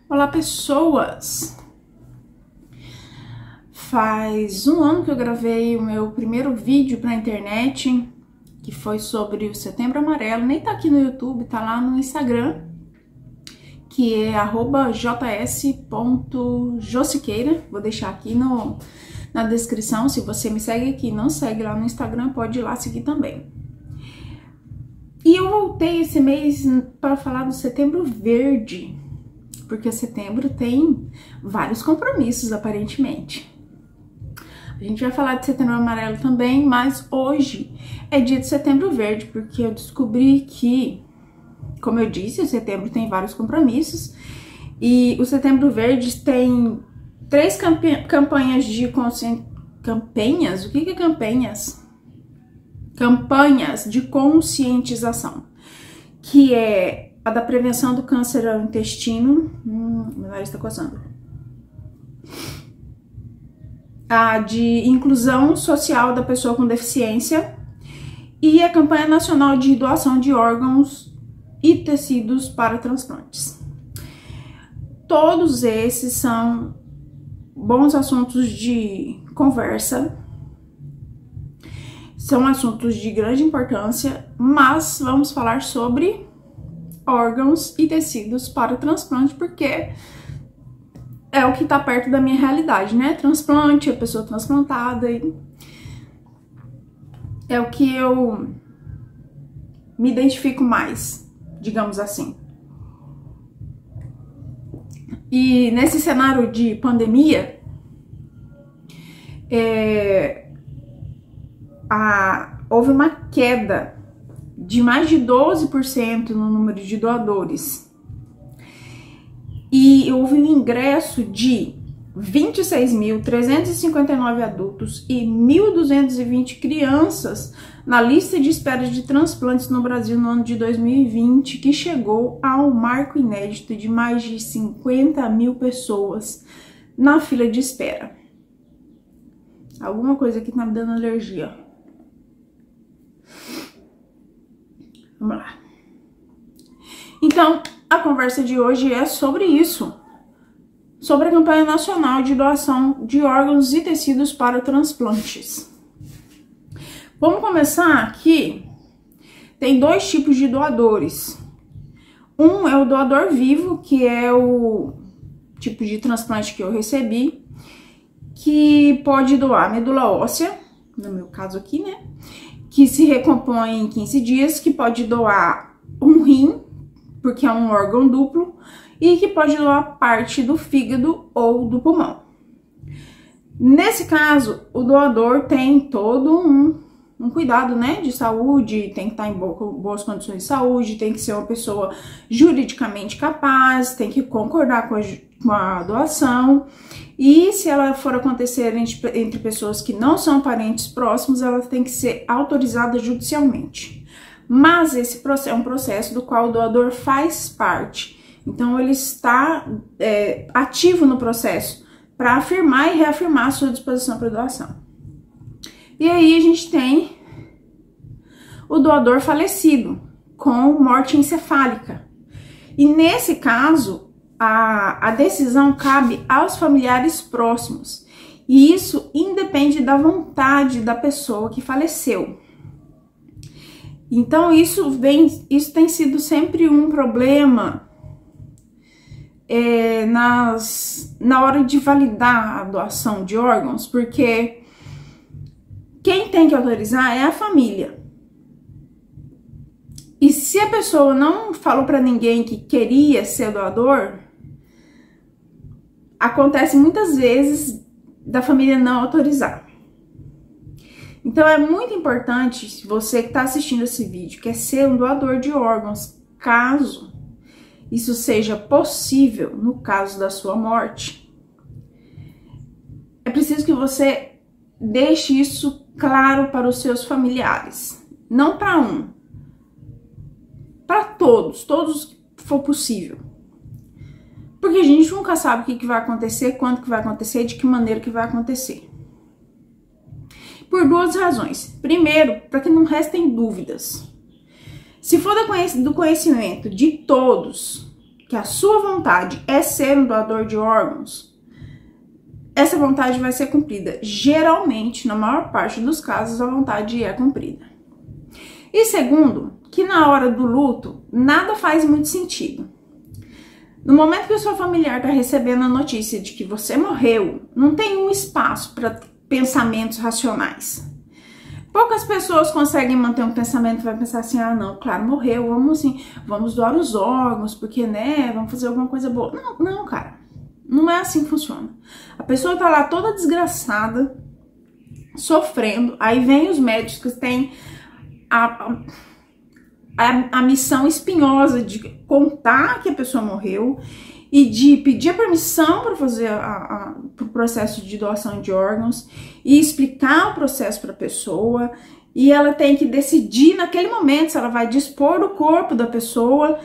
Olá, pessoas! Faz um ano que eu gravei o meu primeiro vídeo pra internet, que foi sobre o Setembro Amarelo. Nem tá aqui no YouTube, tá lá no Instagram, que é @js.josiqueira. Vou deixar aqui na descrição. Se você me segue aqui e não segue lá no Instagram, pode ir lá seguir também. E eu voltei esse mês para falar do Setembro Verde, porque setembro tem vários compromissos, aparentemente. A gente vai falar de Setembro Amarelo também, mas hoje é dia de Setembro Verde, porque eu descobri que, como eu disse, o setembro tem vários compromissos, e o Setembro Verde tem 3 campanhas de conscientização. Campanhas? O que é campanhas? Campanhas de conscientização, que é a da prevenção do câncer ao intestino, meu nariz está coçando. A de inclusão social da pessoa com deficiência e a campanha nacional de doação de órgãos e tecidos para transplantes. Todos esses são bons assuntos de conversa, são assuntos de grande importância, mas vamos falar sobre órgãos e tecidos para transplante, porque é o que tá perto da minha realidade, né? Transplante, a pessoa transplantada, e é o que eu me identifico mais, digamos assim. E nesse cenário de pandemia, houve uma queda de mais de 12% no número de doadores. E houve um ingresso de 26.359 adultos e 1.220 crianças na lista de espera de transplantes no Brasil no ano de 2020, que chegou ao marco inédito de mais de 50 mil pessoas na fila de espera. Alguma coisa aqui tá me dando alergia. Vamos lá. Então, a conversa de hoje é sobre isso. Sobre a campanha nacional de doação de órgãos e tecidos para transplantes. Vamos começar aqui. Tem 2 tipos de doadores. Um é o doador vivo, que é o tipo de transplante que eu recebi, que pode doar medula óssea, no meu caso aqui, né? Que se recompõe em 15 dias, que pode doar um rim, porque é um órgão duplo, e que pode doar parte do fígado ou do pulmão. Nesse caso, o doador tem todo um cuidado, né, de saúde, tem que estar em boas condições de saúde, tem que ser uma pessoa juridicamente capaz, tem que concordar com a doação. E se ela for acontecer entre pessoas que não são parentes próximos, ela tem que ser autorizada judicialmente. Mas esse é um processo do qual o doador faz parte. Então, ele está ativo no processo para afirmar e reafirmar a sua disposição para doação. E aí a gente tem o doador falecido, com morte encefálica. E nesse caso, a decisão cabe aos familiares próximos, e isso independe da vontade da pessoa que faleceu. Então isso tem sido sempre um problema na hora de validar a doação de órgãos, porque quem tem que autorizar é a família. E se a pessoa não falou para ninguém que queria ser doador, acontece muitas vezes da família não autorizar. Então é muito importante, se você que está assistindo esse vídeo quer ser um doador de órgãos, caso isso seja possível no caso da sua morte, é preciso que você deixe isso claro para os seus familiares. Não para um, para todos que for possível. Porque a gente nunca sabe o que vai acontecer, quando que vai acontecer, de que maneira que vai acontecer. Por 2 razões. Primeiro, para que não restem dúvidas. Se for do conhecimento de todos, que a sua vontade é ser um doador de órgãos, essa vontade vai ser cumprida. Geralmente, na maior parte dos casos, a vontade é cumprida. E segundo, que na hora do luto, nada faz muito sentido. No momento que o seu familiar está recebendo a notícia de que você morreu, não tem um espaço para pensamentos racionais. Poucas pessoas conseguem manter um pensamento, vai pensar assim, ah não, claro, morreu, vamos doar os órgãos, porque né, vamos fazer alguma coisa boa. Não, cara, não é assim que funciona. A pessoa tá lá toda desgraçada, sofrendo, aí vem os médicos que têm a missão espinhosa de contar que a pessoa morreu e de pedir permissão para fazer o processo de doação de órgãos e explicar o processo para a pessoa, e ela tem que decidir naquele momento se ela vai dispor do corpo da pessoa.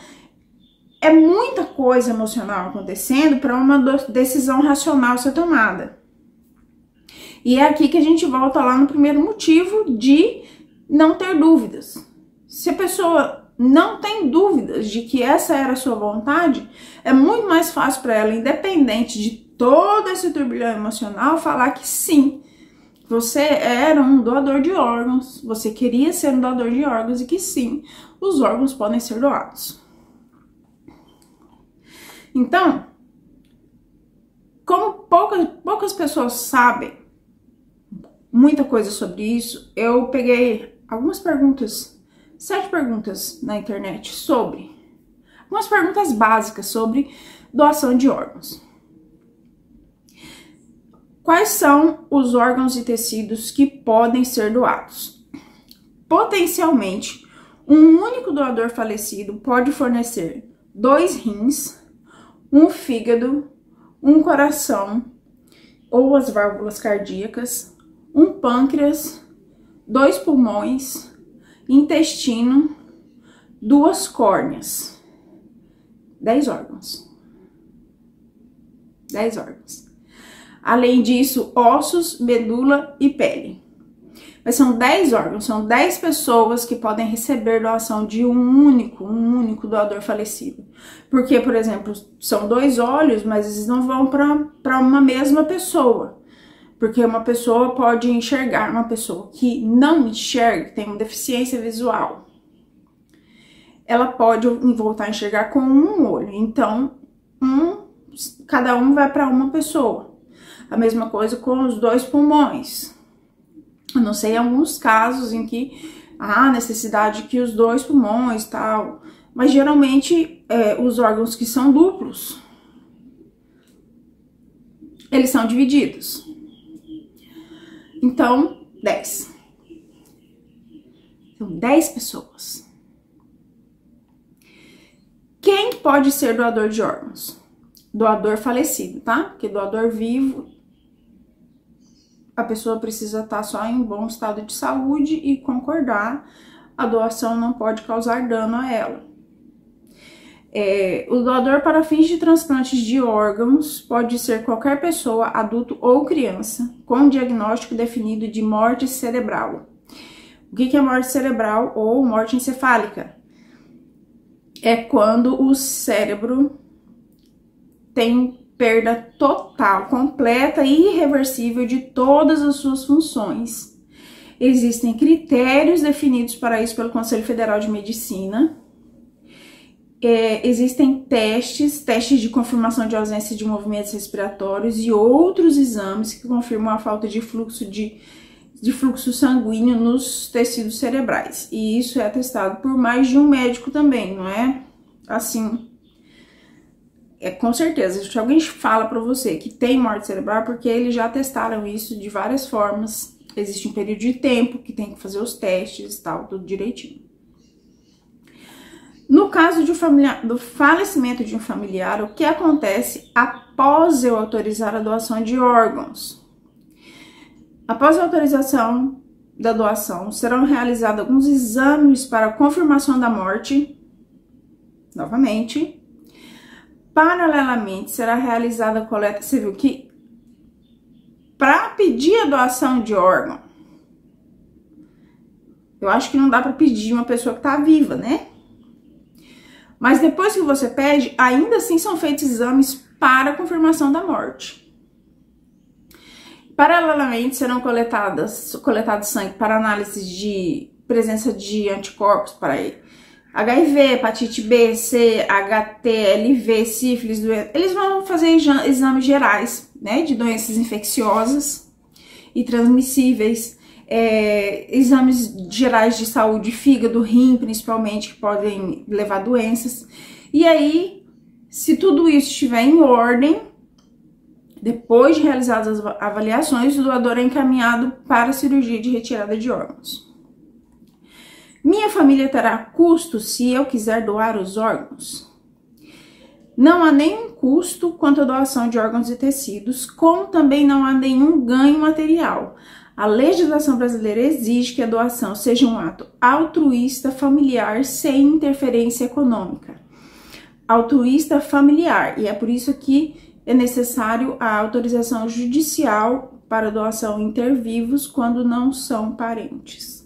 É muita coisa emocional acontecendo para uma decisão racional ser tomada. E é aqui que a gente volta lá no primeiro motivo de não ter dúvidas. Se a pessoa não tem dúvidas de que essa era a sua vontade, é muito mais fácil para ela, independente de todo esse turbilhão emocional, falar que sim, você era um doador de órgãos, você queria ser um doador de órgãos e que sim, os órgãos podem ser doados. Então, como poucas pessoas sabem muita coisa sobre isso, eu peguei algumas perguntas, 7 perguntas na internet sobre, algumas perguntas básicas sobre doação de órgãos. Quais são os órgãos e tecidos que podem ser doados? Potencialmente, um único doador falecido pode fornecer 2 rins, um fígado, um coração ou as válvulas cardíacas, um pâncreas, 2 pulmões, intestino, 2 córneas, 10 órgãos. 10 órgãos. Além disso, ossos, medula e pele. Mas são 10 órgãos, são 10 pessoas que podem receber doação de um único doador falecido. Porque, por exemplo, são 2 olhos, mas eles não vão para uma mesma pessoa. Porque uma pessoa pode enxergar, uma pessoa que não enxerga, tem uma deficiência visual, ela pode voltar a enxergar com um olho. Então, cada um vai para uma pessoa. A mesma coisa com os 2 pulmões. Eu não sei, em alguns casos em que há necessidade que os 2 pulmões tal, mas geralmente os órgãos que são duplos, eles são divididos. Então, 10. São 10 pessoas. Quem pode ser doador de órgãos? Doador falecido, tá? Porque doador vivo, a pessoa precisa estar só em bom estado de saúde e concordar, a doação não pode causar dano a ela. O doador para fins de transplantes de órgãos pode ser qualquer pessoa, adulto ou criança, com diagnóstico definido de morte cerebral. O que é morte cerebral ou morte encefálica? É quando o cérebro tem perda total, completa e irreversível de todas as suas funções. Existem critérios definidos para isso pelo Conselho Federal de Medicina. Existem testes de confirmação de ausência de movimentos respiratórios e outros exames que confirmam a falta de fluxo fluxo sanguíneo nos tecidos cerebrais. E isso é atestado por mais de um médico também, não é assim. Com certeza, se alguém fala para você que tem morte cerebral, porque eles já testaram isso de várias formas. Existe um período de tempo que tem que fazer os testes e tal, tudo direitinho. No caso do falecimento de um familiar, o que acontece após eu autorizar a doação de órgãos? Após a autorização da doação, serão realizados alguns exames para confirmação da morte, novamente. Paralelamente, será realizada a coleta. Você viu que para pedir a doação de órgão, eu acho que não dá para pedir uma pessoa que está viva, né? Mas depois que você pede, ainda assim são feitos exames para a confirmação da morte. Paralelamente, serão coletados sangue para análise de presença de anticorpos para HIV, hepatite B, C, HT, LV, sífilis, eles vão fazer exames gerais, né, de doenças infecciosas e transmissíveis, exames gerais de saúde, fígado, rim, principalmente, que podem levar doenças. E aí, se tudo isso estiver em ordem, depois de realizadas as avaliações, o doador é encaminhado para a cirurgia de retirada de órgãos. Minha família terá custo se eu quiser doar os órgãos? Não há nenhum custo quanto à doação de órgãos e tecidos, como também não há nenhum ganho material. A legislação brasileira exige que a doação seja um ato altruísta familiar sem interferência econômica. Altruísta familiar, e é por isso que é necessário a autorização judicial para doação inter-vivos quando não são parentes.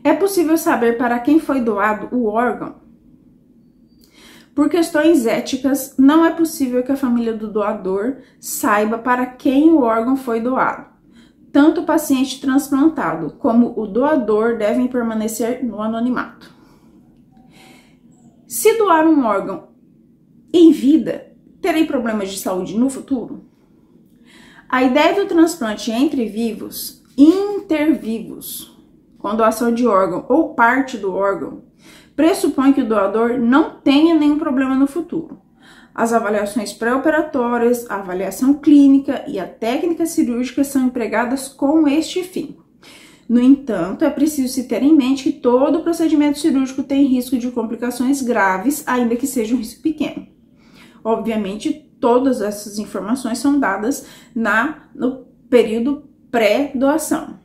É possível saber para quem foi doado o órgão? Por questões éticas, não é possível que a família do doador saiba para quem o órgão foi doado. Tanto o paciente transplantado como o doador devem permanecer no anonimato. Se doar um órgão em vida, terei problemas de saúde no futuro? A ideia do transplante entre vivos, intervivos, com doação de órgão ou parte do órgão, pressupõe que o doador não tenha nenhum problema no futuro. As avaliações pré-operatórias, a avaliação clínica e a técnica cirúrgica são empregadas com este fim. No entanto, é preciso se ter em mente que todo procedimento cirúrgico tem risco de complicações graves, ainda que seja um risco pequeno. Obviamente, todas essas informações são dadas no período pré-doação.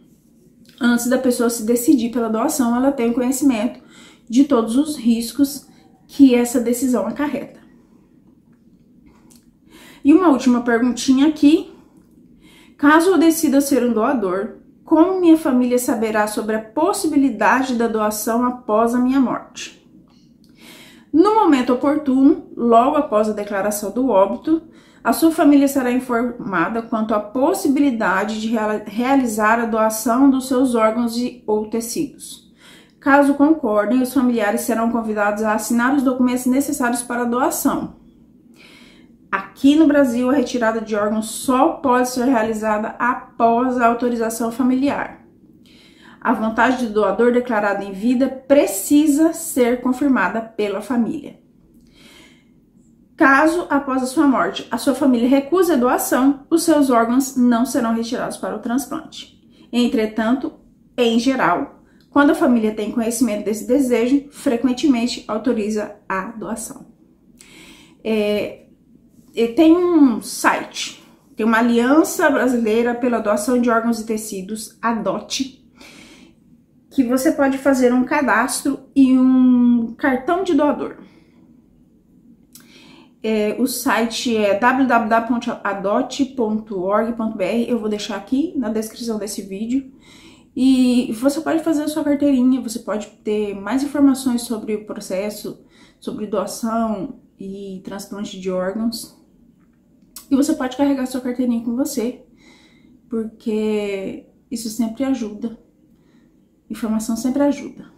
Antes da pessoa se decidir pela doação, ela tem conhecimento de todos os riscos que essa decisão acarreta. E uma última perguntinha aqui. Caso eu decida ser um doador, como minha família saberá sobre a possibilidade da doação após a minha morte? No momento oportuno, logo após a declaração do óbito, a sua família será informada quanto à possibilidade de realizar a doação dos seus órgãos ou tecidos. Caso concordem, os familiares serão convidados a assinar os documentos necessários para a doação. Aqui no Brasil, a retirada de órgãos só pode ser realizada após a autorização familiar. A vontade do doador declarada em vida precisa ser confirmada pela família. Caso, após a sua morte, a sua família recuse a doação, os seus órgãos não serão retirados para o transplante. Entretanto, em geral, quando a família tem conhecimento desse desejo, frequentemente autoriza a doação. Tem um site, tem uma Aliança Brasileira pela Doação de Órgãos e Tecidos, ADOTE, que você pode fazer um cadastro e um cartão de doador. O site é www.adote.org.br, eu vou deixar aqui na descrição desse vídeo. E você pode fazer a sua carteirinha, você pode ter mais informações sobre o processo, sobre doação e transplante de órgãos. E você pode carregar sua carteirinha com você, porque isso sempre ajuda. Informação sempre ajuda.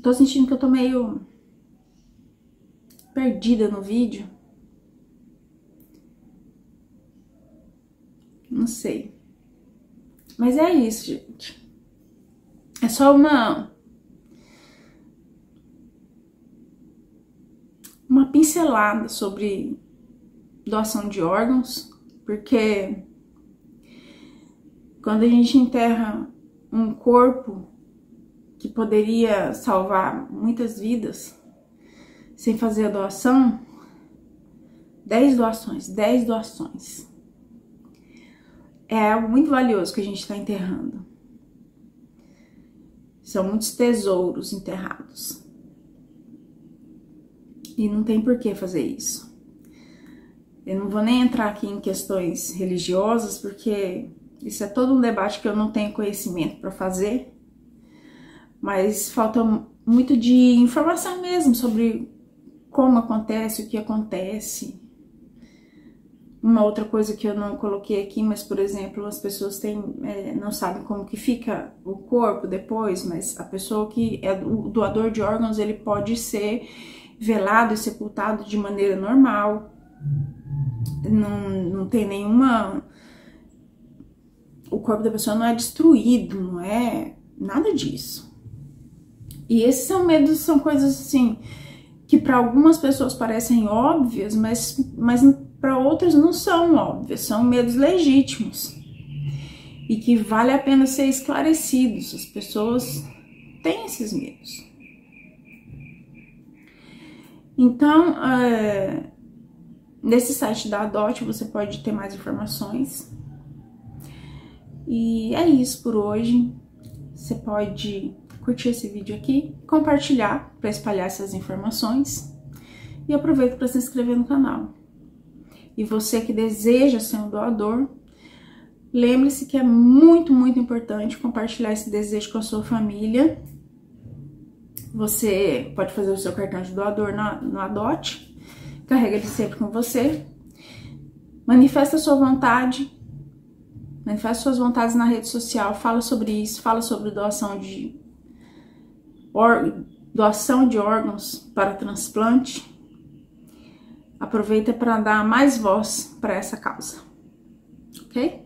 Tô sentindo que eu tô meio perdida no vídeo. Não sei. Mas é isso, gente. É só uma pincelada sobre doação de órgãos, porque quando a gente enterra um corpo que poderia salvar muitas vidas sem fazer a doação, 10 doações. É algo muito valioso que a gente está enterrando. São muitos tesouros enterrados. E não tem por que fazer isso. Eu não vou nem entrar aqui em questões religiosas, porque isso é todo um debate que eu não tenho conhecimento para fazer. mas falta muito de informação mesmo sobre como acontece, o que acontece. Uma outra coisa que eu não coloquei aqui, mas, por exemplo, as pessoas não sabem como que fica o corpo depois, mas a pessoa que é o doador de órgãos, ele pode ser velado e sepultado de maneira normal. Não tem nenhuma... O corpo da pessoa não é destruído, não é nada disso. E esses são medos, são coisas assim, que para algumas pessoas parecem óbvias, mas para outras não são óbvias, são medos legítimos e que vale a pena ser esclarecidos. As pessoas têm esses medos. Então, nesse site da Adote você pode ter mais informações. E é isso por hoje. Você pode curtir esse vídeo aqui, compartilhar para espalhar essas informações e aproveita para se inscrever no canal. E você que deseja ser um doador, lembre-se que é muito, muito importante compartilhar esse desejo com a sua família. Você pode fazer o seu cartão de doador no Adote, carrega ele sempre com você, manifesta a sua vontade, manifesta suas vontades na rede social, fala sobre isso, fala sobre doação de órgãos para transplante. Aproveita para dar mais voz para essa causa, ok?